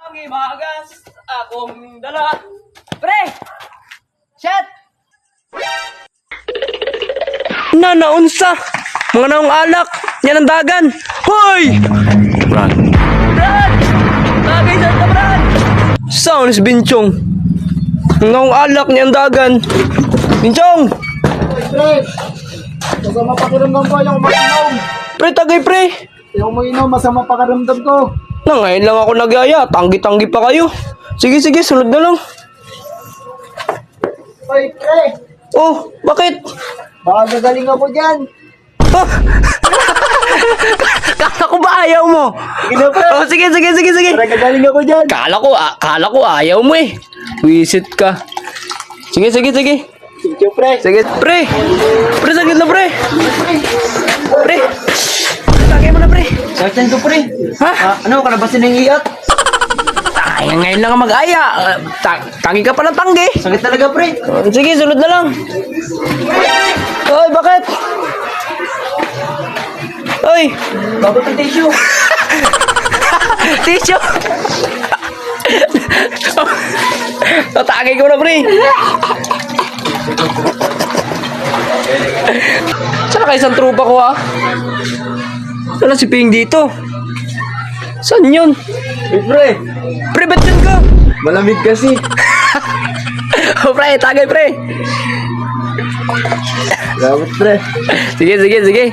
Pangimagas, akong dala. Pre! Shot! Naunsa mga naong alak yan ang dagan. Hoy! Brad! Bagay sa ito, Brad! Sounds Binchong. Mga naong alak niyan dagan. Binchong! Pre, masama pakiramdam ko yung umiinom. Pre, tagay pre. Yung umiinom, masama pakiramdam ko. Ngayon lang ako nagaya. Tanggi-tanggi pa kayo. Sige, sunod na lang. Hoy, pre, Oh, bakit? baka gagaling ako dyan. Ah! Kala ko ba ayaw mo? Sige na, pre. Oh, sige. Para gagaling ako dyan. Kala ko ayaw mo eh. Wisit ka. Sige. Thank you, pre. Sige, pre. Pre, saglit na, pre. Pre. Tagay mo na, pre. Saktan ko, pre. Ha? Ano, kalabasin ng iyat? Ay, ngayon lang mag-aya. Tangi ka pa ng tanggi. Sakit talaga, pre. Sige, sunod na lang. Hoy, bakit? Hoy, Babot ang tissue. tissue. Tatagay ko na, pre. Saan ka isang trupa ko, ha? Wala si Ping dito. Saan yun? Hey, pre, Pre, ba't dyan ka? malamig kasi. Oh, pre, tagay, pre. Salamat, pre. Sige.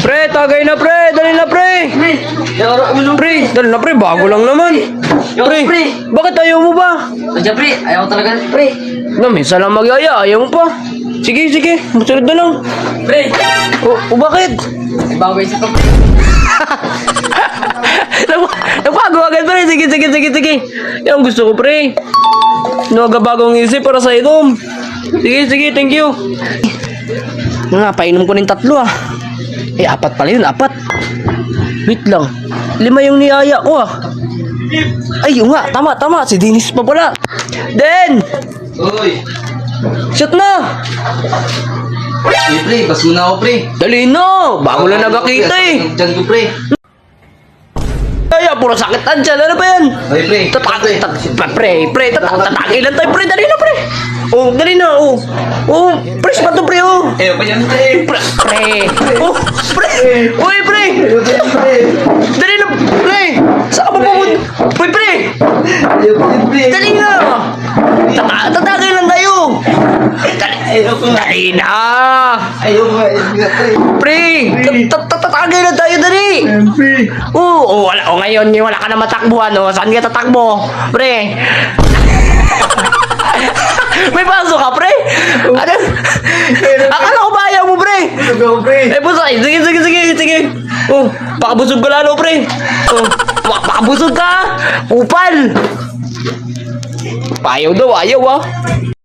Pre, tagay na, pre. Dali na, pre. Pre, dali na, pre. Bago lang naman. Pre, pre. bakit ayaw mo ba? Sadya, pre. Ayaw talaga, pre. Minsan lang mag-aya. Ayaw mo pa. Sige. Masunod na lang. Pre. O bakit? Ibaway sa kapre. Nagbago agad, pre. Sige. Yan ang gusto ko, pre. Nagabagong isip para sa inom. Sige, thank you. Nga, painom ko ng 3 ah. Eh, 4 pala yun, 4. Wait lang. 5 yung niyaya ko ah. Ay, yun nga, tama. Si Dennis pa pala. Den! Uy. Shot na! Hey, pre. Bas mo na ako, pre. Dali na! Bago lang nagkakita eh. Diyan ko, pre. Ay, puro sakitan dyan. Ano ba yan? Ay, pre. Tatagay lang tayo, pre. Dali na, pre. Oh, dali na, oh. Oh, press pa to, pre, oh. Ayaw pa yan, pre. Pre. Oh, pre. Uy, pre. Dali na, pre. Saan ka ba pumunta? Uy, pre. Ayaw pa din, pre. Dali na. Tatagay lang tayo. Ayaw pa. Dali na. Ayaw pa, pre. Pre. Tatagay lang tayo, dali. Pre. Ngayon, wala ka na matakbuhan, oh. Saan ka tatakbo? Pre. May paso ka, pre? Ano? Akala ko ba ayaw mo, pre? Go, pre. Eh, busay. Sige. Oh, pakabusog ka lalo, pre. Oh, pakabusog ka. Upal. Ayaw daw, ah.